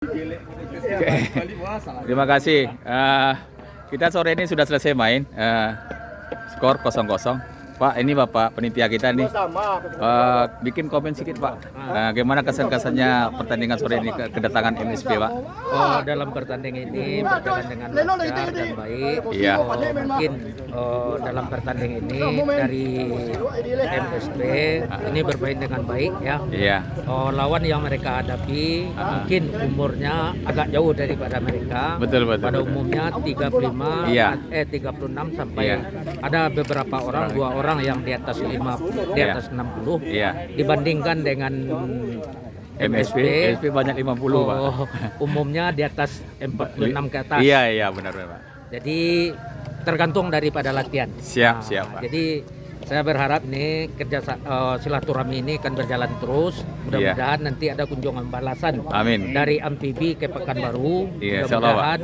Oke. Terima kasih. Kita sore ini sudah selesai main. Skor 0-0. Pak, ini Bapak penitia kita nih. Bikin komen sedikit Pak. Gimana kesan-kesannya pertandingan sore ini kedatangan MSP Pak? Dalam pertandingan ini berjalan dengan lancar dan baik. Iya. Mungkin dalam pertandingan ini dari MSP ini bermain dengan baik ya. Iya. Lawan yang mereka hadapi mungkin umurnya agak jauh daripada mereka. Betul. Pada umumnya 35, Iya. 36 sampai Iya. ada beberapa orang, 2 orang yang di atas 60 Iya. dibandingkan dengan MSP banyak 50 Pak. Umumnya di atas 46 ke atas. Iya benar Pak. Jadi tergantung daripada latihan. Siap Pak. Jadi saya berharap nih silaturahmi ini akan berjalan terus. Mudah-mudahan nanti ada kunjungan balasan. Amin. Dari Amfibi ke Pekanbaru. Iya, Mudah-mudahan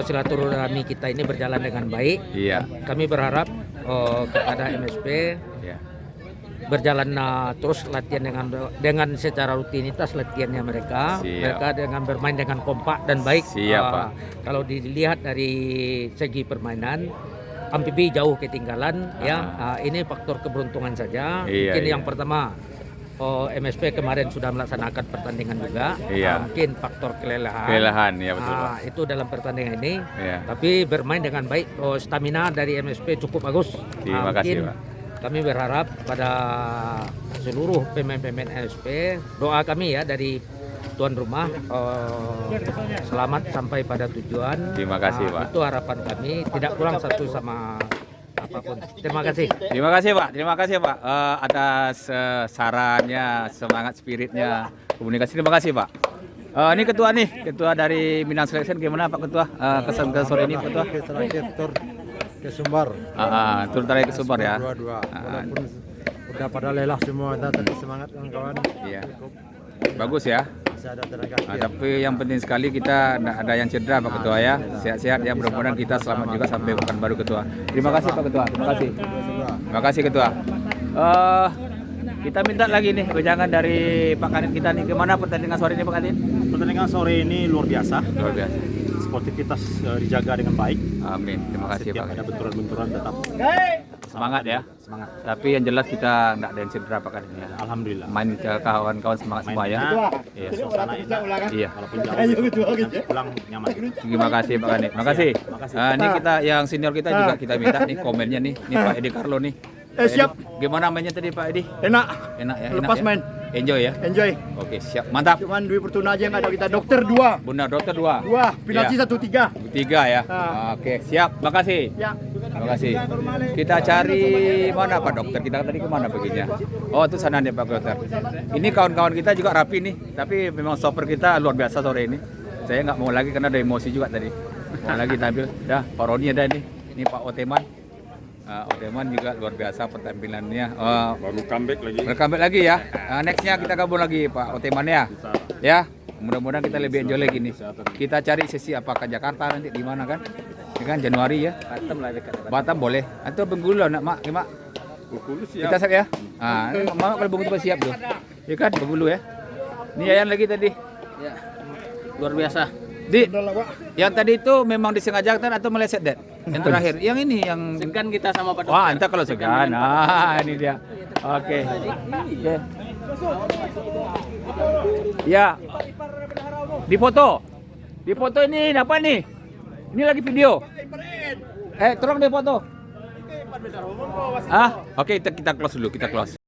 silaturahmi kita ini berjalan dengan baik. Iya. Kami berharap kepada MSP Iya. berjalan terus latihan dengan secara rutinitas latihannya mereka. Siap. Mereka dengan bermain dengan kompak dan baik. Siap, Pak. Kalau dilihat dari segi permainan, Amfibi jauh ketinggalan ya. Ini faktor keberuntungan saja. Iya, Mungkin iya. yang pertama MSP kemarin sudah melaksanakan pertandingan juga. Iya. Mungkin faktor kelelahan. Kelelahan ya betul Pak. Itu dalam pertandingan ini. Iya. Tapi bermain dengan baik. Stamina dari MSP cukup bagus. Terima kasih, Pak. Kami berharap pada seluruh pemain-pemain MSP, doa kami ya dari tuan rumah selamat sampai pada tujuan. Terima kasih, Pak. Itu harapan kami, tidak kurang satu sama apapun. Terima kasih. Terima kasih Pak, atas sarannya, semangat spiritnya, komunikasi. Terima kasih Pak. Ini ketua dari Minang Selection, gimana Pak Ketua? Kesan ke sore ini Ketua? Terakhir tur ke Sumbar. Tur terakhir ke Sumbar ya. Dua-dua. Walaupun udah pada lelah semua, tapi semangat kawan-kawan. Iya. Bagus ya. Masih ada tenaga. Tapi yang penting sekali kita tidak ada yang cedera Pak Ketua ya. Sehat-sehat ya, mudah-mudahan kita selamat juga sampai Pekanbaru Ketua. Terima kasih Pak Ketua. Terima kasih. Terima kasih Ketua. Kita minta lagi nih wejangan dari Pak Kadin kita nih, gimana pertandingan sore ini Pak Kadin? Pertandingan sore ini luar biasa. Luar biasa. Sportivitas dijaga dengan baik. Amin. Terima kasih Setiap Pak. ada benturan-benturan tetap Semangat ya. semangat. Tapi yang jelas kita tidak ada yang cedera Pak Kadin ya. Alhamdulillah. Main ke kawan-kawan semangat semua ya. Iya. Suasana enak. Iya. Walaupun jauh, nanti pulang nyaman. Terima kasih Pak Kadin. Terima kasih. Makasih. Ini kita yang senior kita juga kita minta nih komennya nih. Ini Pak Edi Carlo nih. Pak Siap. Edi, gimana mainnya tadi Pak Edi? Enak. Enak ya. Lepas enak ya? main. Enjoy ya. Enjoy. Oke siap. Mantap. Cuman Dwi Fortuna aja yang ada kita. Dokter 2. Bunda dokter 2. 2. Penalti Iya. 1-3. 3 ya. Oke siap. Makasih. Ya. Terima kasih. Kita cari mana Pak Dokter? Kita tadi kemana baginya? Oh itu sana nih Pak Dokter. Ini kawan-kawan kita juga rapi nih. Tapi memang stopper kita luar biasa sore ini. Saya nggak mau lagi karena ada emosi juga tadi. Mau lagi tampil. Dah Pak Roni ada nih. Ini Pak Oteman. Oteman juga luar biasa pertampilannya. Baru comeback lagi. Comeback lagi ya. Nextnya kita gabung lagi Pak Oteman ya. Ya. Mudah-mudahan kita lebih enjoy lagi nih. Kita cari sesi apakah Jakarta nanti di mana kan? Ini kan Januari ya. Batam boleh. Atau Bengkulu nak mak, Mak. Bengkulu Kita siap ya. Mama kalau Bengkulu siap tuh. Ya kan Bengkulu ya. Ini Yayan lagi tadi. Ya. Luar biasa. Di yang tadi itu memang disengajakan atau meleset, Dad? Yang terakhir. Yang ini yang Segan kita sama Pak Dokter. wah, entah kalau segan. Ini dia. Oke. Oke. Ya. Di foto. Di foto ini apa nih? Ini lagi video. Tolong di foto. Oke, kita close dulu, kita close.